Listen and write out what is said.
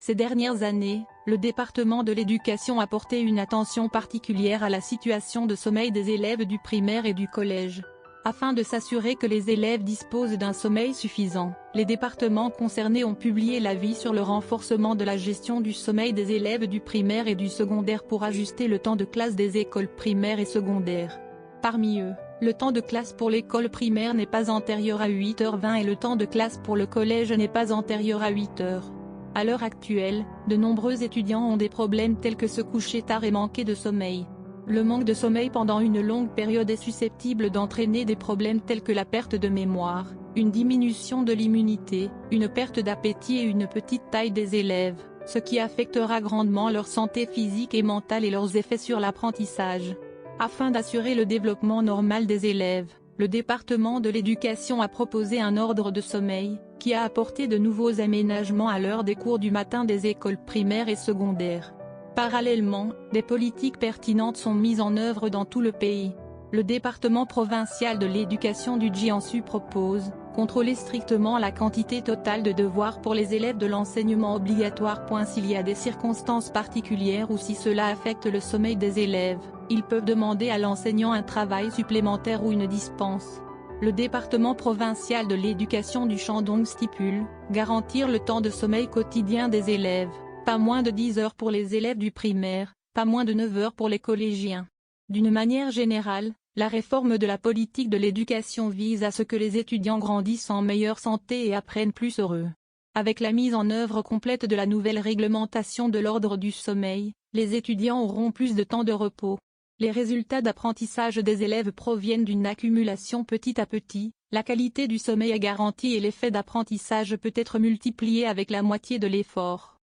Ces dernières années, le département de l'éducation a porté une attention particulière à la situation de sommeil des élèves du primaire et du collège. Afin de s'assurer que les élèves disposent d'un sommeil suffisant, les départements concernés ont publié l'avis sur le renforcement de la gestion du sommeil des élèves du primaire et du secondaire pour ajuster le temps de classe des écoles primaires et secondaires. Parmi eux, le temps de classe pour l'école primaire n'est pas antérieur à 8h20 et le temps de classe pour le collège n'est pas antérieur à 8h. À l'heure actuelle, de nombreux étudiants ont des problèmes tels que se coucher tard et manquer de sommeil. Le manque de sommeil pendant une longue période est susceptible d'entraîner des problèmes tels que la perte de mémoire, une diminution de l'immunité, une perte d'appétit et une petite taille des élèves, ce qui affectera grandement leur santé physique et mentale et leurs effets sur l'apprentissage. Afin d'assurer le développement normal des élèves, le département de l'éducation a proposé un ordre de sommeil, qui a apporté de nouveaux aménagements à l'heure des cours du matin des écoles primaires et secondaires. Parallèlement, des politiques pertinentes sont mises en œuvre dans tout le pays. Le département provincial de l'éducation du Jiangsu propose, contrôler strictement la quantité totale de devoirs pour les élèves de l'enseignement obligatoire. S'il y a des circonstances particulières ou si cela affecte le sommeil des élèves, ils peuvent demander à l'enseignant un travail supplémentaire ou une dispense. Le département provincial de l'éducation du Shandong stipule, garantir le temps de sommeil quotidien des élèves. Pas moins de 10 heures pour les élèves du primaire, pas moins de 9 heures pour les collégiens. D'une manière générale, la réforme de la politique de l'éducation vise à ce que les étudiants grandissent en meilleure santé et apprennent plus heureux. Avec la mise en œuvre complète de la nouvelle réglementation de l'ordre du sommeil, les étudiants auront plus de temps de repos. Les résultats d'apprentissage des élèves proviennent d'une accumulation petit à petit, la qualité du sommeil est garantie et l'effet d'apprentissage peut être multiplié avec la moitié de l'effort.